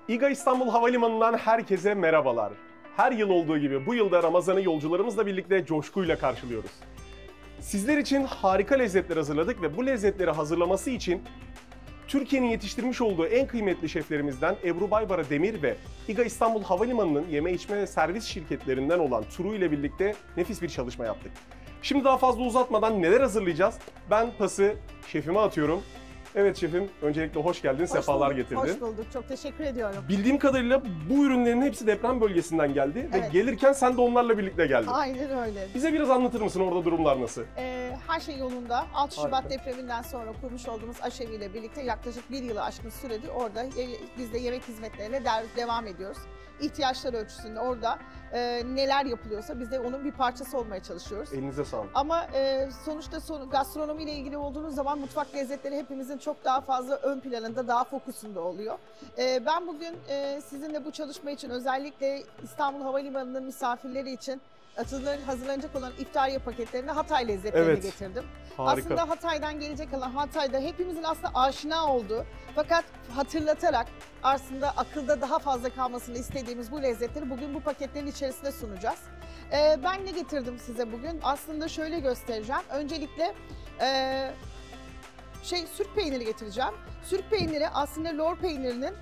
İGA İstanbul Havalimanı'ndan herkese merhabalar. Her yıl olduğu gibi bu yılda Ramazan'ı yolcularımızla birlikte coşkuyla karşılıyoruz. Sizler için harika lezzetler hazırladık ve bu lezzetleri hazırlaması için Türkiye'nin yetiştirmiş olduğu en kıymetli şeflerimizden Ebru Baybara Demir ve İGA İstanbul Havalimanı'nın yeme içme ve servis şirketlerinden olan Turu ile birlikte nefis bir çalışma yaptık. Şimdi daha fazla uzatmadan neler hazırlayacağız? Ben pası şefime atıyorum. Evet şefim, öncelikle hoş geldin, sefalar getirdin. Hoş bulduk, çok teşekkür ediyorum. Bildiğim kadarıyla bu ürünlerin hepsi deprem bölgesinden geldi Evet. ve gelirken sen de onlarla birlikte geldin. Aynen öyle. Bize biraz anlatır mısın orada durumlar nasıl? Her şey yolunda. 6 Şubat Harika. depreminden sonra kurmuş olduğumuz Aşevi ile birlikte yaklaşık bir yılı aşkın süredir orada biz de yemek hizmetlerine devam ediyoruz. İhtiyaçlar ölçüsünde orada neler yapılıyorsa biz de onun bir parçası olmaya çalışıyoruz. Elinize sağlık. Ama sonuçta gastronomiyle ilgili olduğunuz zaman mutfak lezzetleri hepimizin çok daha fazla ön planında, daha fokusunda oluyor. Ben bugün sizinle bu çalışma için özellikle İstanbul Havalimanı'nın misafirleri için hazırlanacak olan iftariye paketlerini Hatay lezzetlerini getirdim. Harika. Aslında Hatay'dan gelecek olan, Hatay'da hepimizin aslında aşina olduğu fakat hatırlatarak aslında akılda daha fazla kalmasını istediğimiz bu lezzetleri bugün bu paketlerin içerisinde sunacağız. Ben ne getirdim size bugün? Aslında şöyle göstereceğim. Öncelikle sürk peyniri getireceğim. Sürk peyniri aslında lor peynirinin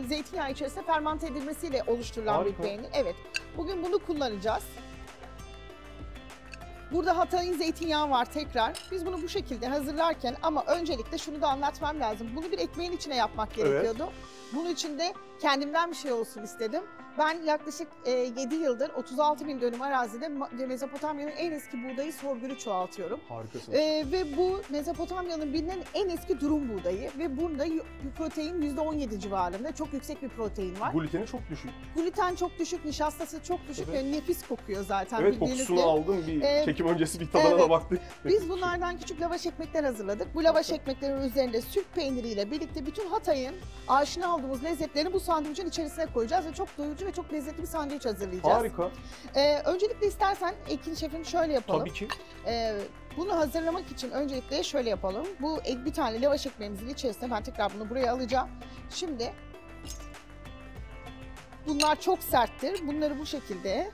zeytinyağı içerisinde fermente edilmesiyle oluşturulan Harika. bir peynir. Evet. Bugün bunu kullanacağız. Burada Hatay'ın zeytinyağı var tekrar. Biz bunu bu şekilde hazırlarken ama öncelikle şunu da anlatmam lazım. Bunu bir ekmeğin içine yapmak gerekiyordu. Bunun için de kendimden bir şey olsun istedim. Ben yaklaşık 7 yıldır 36 bin dönüm arazide Mezopotamya'nın en eski buğdayı sorgülü çoğaltıyorum. Harikasın. Ve bu Mezopotamya'nın bilinen en eski durum buğdayı ve bunda protein %17 civarında, çok yüksek bir protein var. Gluteni çok düşük. Gluten çok düşük, nişastası çok düşük ve nefis kokuyor zaten. Evet, bildiğiniz kokusunu gibi. aldım, bir çekim öncesi bir tadına da baktık. Biz bunlardan küçük lavaş ekmekler hazırladık. Bu lavaş ekmeklerin üzerinde sürk peyniriyle birlikte bütün Hatay'ın aşina olduğumuz lezzetlerini bu sandviçin içerisine koyacağız ve çok doyurucu ve çok lezzetli bir sandviç hazırlayacağız. Harika. Öncelikle istersen Ekin Şef'im şöyle yapalım. Tabii ki. Bunu hazırlamak için öncelikle şöyle yapalım. Bu bir tane lavaş ekmeğimizin içerisine ben tekrar bunu buraya alacağım. Şimdi bunlar çok serttir. Bunları bu şekilde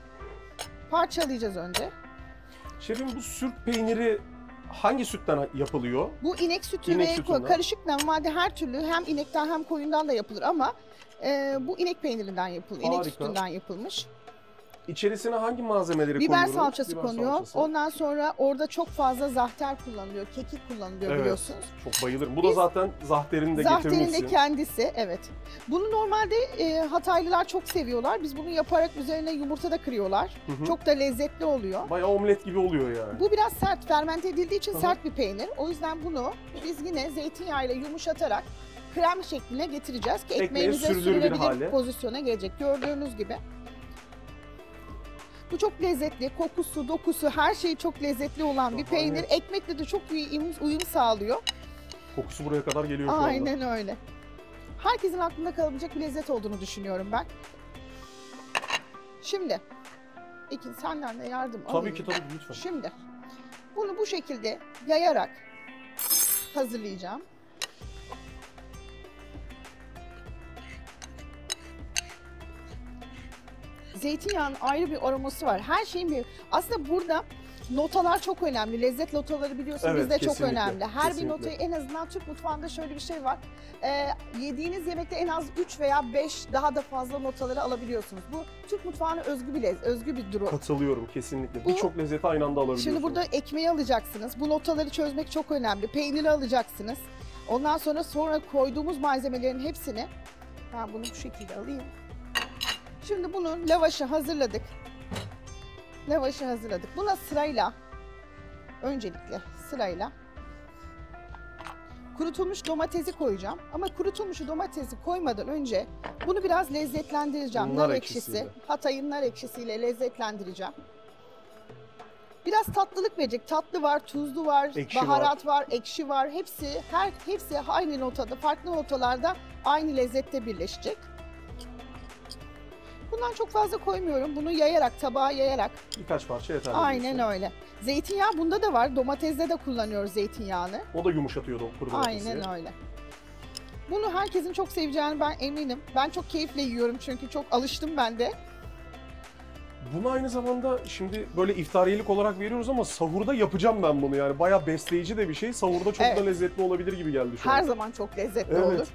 parçalayacağız önce. Şefim, bu sürk peyniri hangi sütten yapılıyor? Bu inek sütü İnek ve sütünden. karışık normalde her türlü hem inekten hem koyundan da yapılır ama bu inek peynirinden yapılır. İnek Harika. sütünden yapılmış. İçerisine hangi malzemeleri Biber koyuyoruz? salçası Biber konuyor. salçası. Ondan sonra orada çok fazla zahter kullanılıyor, kekik kullanılıyor Evet, biliyorsunuz. çok bayılırım. Bu da zaten zahterini de Zahter'in getirmişsin. de kendisi, evet. Bunu normalde Hataylılar çok seviyorlar. Biz bunu yaparak üzerine yumurta da kırıyorlar. Hı hı. Çok da lezzetli oluyor. Bayağı omlet gibi oluyor yani. Bu biraz sert, fermente edildiği için Hı hı. sert bir peynir. O yüzden bunu biz yine zeytinyağıyla yumuşatarak krem şekline getireceğiz ki Ekmeğe ekmeğimize sürülür bir sürülebilir hale. pozisyona gelecek. Gördüğünüz gibi. Bu çok lezzetli. Kokusu, dokusu, her şeyi çok lezzetli olan bir Şahane. peynir. Ekmekle de çok iyi uyum sağlıyor. Kokusu buraya kadar geliyor şu anda. Aynen öyle. Herkesin aklında kalabilecek bir lezzet olduğunu düşünüyorum ben. Şimdi, Ekin senden de yardım alayım. Tabii ki lütfen. Şimdi, bunu bu şekilde yayarak hazırlayacağım. Zeytinyağının ayrı bir aroması var. Her şeyin bir... Aslında burada notalar çok önemli. Lezzet notaları biliyorsun Evet, bizde çok kesinlikle, önemli. Her kesinlikle. bir notayı en azından Türk mutfağında şöyle bir şey var. Yediğiniz yemekte en az 3 veya 5 daha da fazla notaları alabiliyorsunuz. Bu Türk mutfağına özgü bir durum. Katılıyorum kesinlikle. Bu- Birçok lezzeti aynı anda alabiliyorsunuz. Şimdi burada ekmeği alacaksınız. Bu notaları çözmek çok önemli. Peyniri alacaksınız. Ondan sonra koyduğumuz malzemelerin hepsini ben bunu bu şekilde alayım. Şimdi bunun lavaşı hazırladık. Lavaşı hazırladık. Buna sırayla öncelikle sırayla kurutulmuş domatesi koyacağım. Ama kurutulmuş domatesi koymadan önce bunu biraz lezzetlendireceğim. Nar Nar ekşisiyle. ekşisi, Hatay'ın nar ekşisiyle lezzetlendireceğim. Biraz tatlılık verecek. Tatlı var, tuzlu var, Ekşi baharat var, ekşi var. Hepsi aynı notada, farklı notalarda aynı lezzette birleşecek. Bundan çok fazla koymuyorum. Bunu yayarak, tabağa yayarak. Birkaç parça yeterli. Aynen diyorsun. öyle. Zeytinyağı bunda da var. Domatesde de kullanıyoruz zeytinyağını. O da yumuşatıyor kuru domatesi. Aynen öyle. Bunu herkesin çok seveceğini ben eminim. Ben çok keyifle yiyorum çünkü çok alıştım ben de. Bunu aynı zamanda şimdi böyle iftariyelik olarak veriyoruz ama sahurda yapacağım ben bunu yani. Bayağı besleyici de bir şey. Sahurda çok da lezzetli olabilir gibi geldi şu an. Her zaman çok lezzetli olur.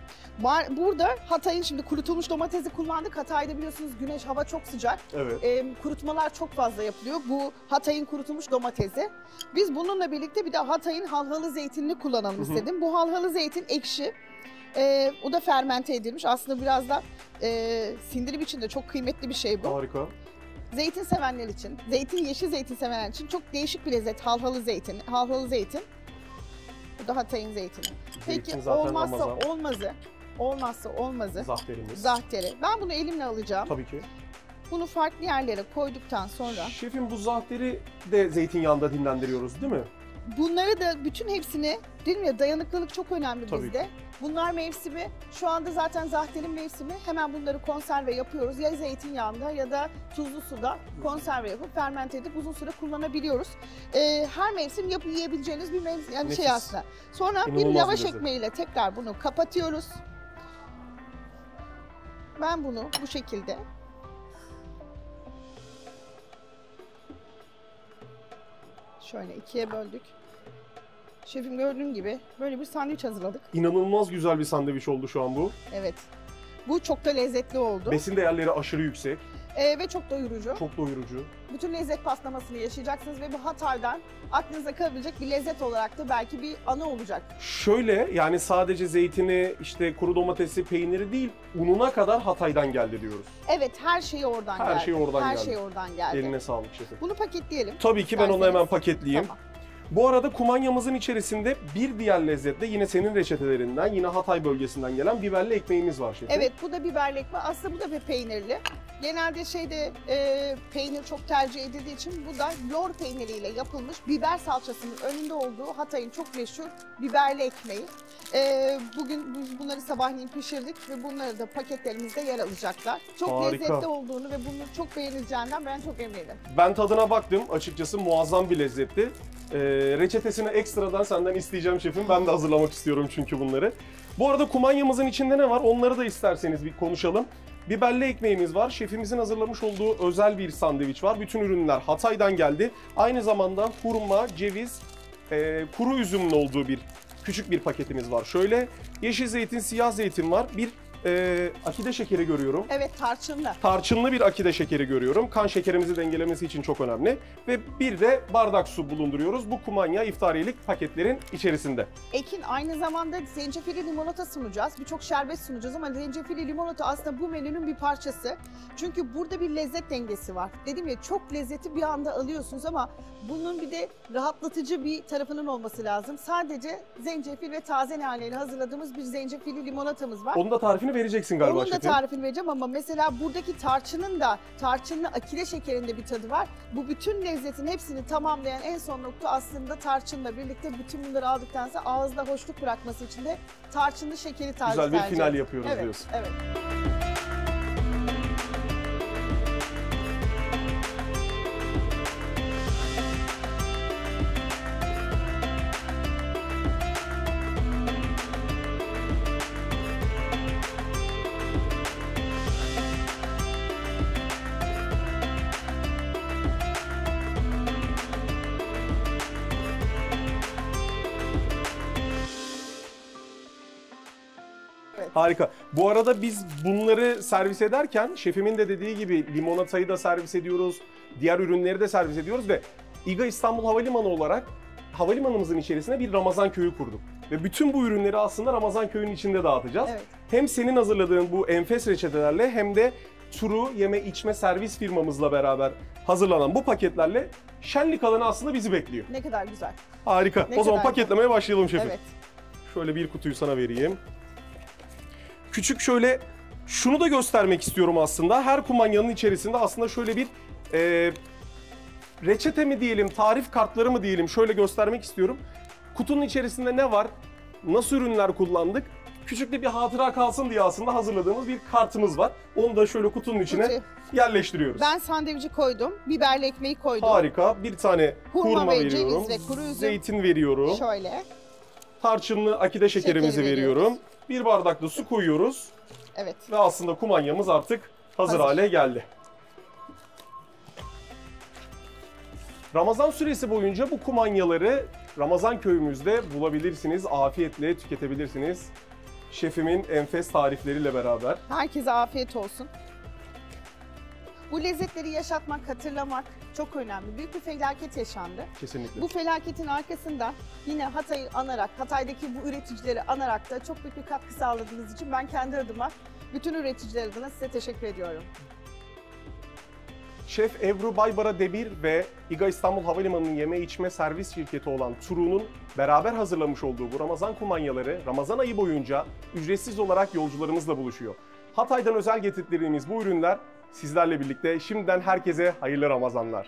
Burada Hatay'ın şimdi kurutulmuş domatesi kullandık. Hatay'da biliyorsunuz güneş, hava çok sıcak. Evet. Kurutmalar çok fazla yapılıyor. Bu Hatay'ın kurutulmuş domatesi. Biz bununla birlikte bir de Hatay'ın halhalı zeytinini kullanalım istedim. Bu halhalı zeytin ekşi. O da fermente edilmiş. Aslında biraz da sindirim için de çok kıymetli bir şey bu. Harika. Zeytin sevenler için, yeşil zeytin sevenler için çok değişik bir lezzet halhalı zeytin. Halhalı zeytin. Bu da Hatay'ın zeytini. Peki olmazsa olmazı. Zahteri. Ben bunu elimle alacağım. Tabii ki. Bunu farklı yerlere koyduktan sonra. Şefim bu zahteri de zeytinyağında dinlendiriyoruz değil mi? Bunları da bütün hepsini, dedim ya dayanıklılık çok önemli Tabii bizde. ki. Bunlar mevsimi. Şu anda zaten zahterin mevsimi. Hemen bunları konserve yapıyoruz. Ya zeytinyağında ya da tuzlu suda konserve yapıp fermente edip uzun süre kullanabiliyoruz. Her mevsim yiyebileceğiniz bir mevsim yani şey aslında. Sonra İnanılmaz bir lavaş bir lezzet. ekmeğiyle tekrar bunu kapatıyoruz. Ben bunu bu şekilde şöyle ikiye böldük. Şefim gördüğün gibi böyle bir sandviç hazırladık. İnanılmaz güzel bir sandviç oldu şu an bu. Evet. Bu çok da lezzetli oldu. Besin değerleri aşırı yüksek. Ve çok doyurucu. Çok doyurucu. Bütün lezzet patlamasını yaşayacaksınız ve bu Hatay'dan aklınıza kalabilecek bir lezzet olarak da belki bir anı olacak. Şöyle yani sadece zeytini, işte kuru domatesi, peyniri değil, ununa kadar Hatay'dan geldi diyoruz. Evet, her şey oradan geldi. Her şey oradan geldi. Eline sağlık şefim. Bunu paketleyelim. Tabii ki ben onu hemen paketleyeyim. Tamam. Bu arada kumanyamızın içerisinde bir diğer lezzetle yine senin reçetelerinden, yine Hatay bölgesinden gelen biberli ekmeğimiz var şefim. Evet, bu da biberli ekmek. Aslında bu da bir peynirli. Genelde peynir çok tercih edildiği için bu da lor peyniriyle yapılmış biber salçasının önünde olduğu Hatay'ın çok meşhur biberli ekmeği. Bugün biz bunları sabahleyin pişirdik ve bunları da paketlerimizde yer alacaklar. Çok Harika. lezzetli olduğunu ve bunu çok beğenileceğinden ben çok eminim. Ben tadına baktım, açıkçası muazzam bir lezzetti. Reçetesini ekstradan senden isteyeceğim şefim. Ben de hazırlamak istiyorum çünkü bunları. Bu arada kumanyamızın içinde ne var? Onları da isterseniz bir konuşalım. Biberli ekmeğimiz var. Şefimizin hazırlamış olduğu özel bir sandviç var. Bütün ürünler Hatay'dan geldi. Aynı zamanda hurma, ceviz, kuru üzümün olduğu küçük bir paketimiz var. Şöyle yeşil zeytin, siyah zeytin var. Bir akide şekeri görüyorum. Evet, tarçınlı. Tarçınlı bir akide şekeri görüyorum. Kan şekerimizi dengelemesi için çok önemli. Ve bir de bardak su bulunduruyoruz bu kumanya iftariyelik paketlerin içerisinde. Ekin, aynı zamanda zencefilli limonata sunacağız. Birçok şerbet sunacağız ama zencefilli limonata aslında bu menünün bir parçası. Çünkü burada bir lezzet dengesi var. Dedim ya, çok lezzeti bir anda alıyorsunuz ama bunun bir de rahatlatıcı bir tarafının olması lazım. Sadece zencefil ve taze naneyle hazırladığımız bir zencefilli limonatamız var. Onun da tarifini vereceksin galiba Onun da şefim. tarifini vereceğim ama mesela buradaki tarçınlı akide şekerinde bir tadı var. Bu bütün lezzetin hepsini tamamlayan en son nokta aslında tarçınla birlikte bütün bunları aldıktan sonra ağızda hoşluk bırakması için de tarçınlı şekeri tercih Güzel bir edeceğiz. final yapıyoruz Evet, diyorsun. evet. Harika. Bu arada biz bunları servis ederken şefimin de dediği gibi limonatayı da servis ediyoruz. Diğer ürünleri de servis ediyoruz ve İGA İstanbul Havalimanı olarak havalimanımızın içerisine bir Ramazan köyü kurduk. Ve bütün bu ürünleri aslında Ramazan köyünün içinde dağıtacağız. Evet. Hem senin hazırladığın bu enfes reçetelerle hem de turu yeme içme servis firmamızla beraber hazırlanan bu paketlerle şenlik alanı aslında bizi bekliyor. Ne kadar güzel. Harika. Ne O zaman kadar paketlemeye başlayalım şefim. Evet. Şöyle bir kutuyu sana vereyim. Küçük şöyle şunu da göstermek istiyorum aslında. Her kumanyanın içerisinde aslında şöyle bir reçete mi diyelim, tarif kartları mı diyelim şöyle göstermek istiyorum. Kutunun içerisinde ne var, nasıl ürünler kullandık, küçük de bir hatıra kalsın diye aslında hazırladığımız bir kartımız var. Onu da şöyle kutunun içine yerleştiriyoruz. Ben sandviçi koydum, biberli ekmeği koydum. Harika. Bir tane hurma ve veriyorum. ceviz ve kuru üzüm. Zeytin veriyorum. Şöyle. Tarçınlı akide şekerimizi Şekeri veriyorum. veriyoruz. Bir bardak da su koyuyoruz. Evet. Ve aslında kumanyamız artık hazır hale geldi. Ramazan süresi boyunca bu kumanyaları Ramazan köyümüzde bulabilirsiniz. Afiyetle tüketebilirsiniz. Şefimin enfes tarifleriyle beraber. Herkese afiyet olsun. Bu lezzetleri yaşatmak, hatırlamak çok önemli. Büyük bir felaket yaşandı. Kesinlikle. Bu felaketin arkasında yine Hatay'ı anarak, Hatay'daki bu üreticileri anarak da çok büyük bir katkı sağladığınız için ben kendi adıma, bütün üreticiler adına size teşekkür ediyorum. Şef Ebru Baybara Demir ve İGA İstanbul Havalimanı'nın yeme içme servis şirketi olan Turu'nun beraber hazırlamış olduğu bu Ramazan kumanyaları Ramazan ayı boyunca ücretsiz olarak yolcularımızla buluşuyor. Hatay'dan özel getirdiğimiz bu ürünler sizlerle birlikte. Şimdiden herkese hayırlı Ramazanlar.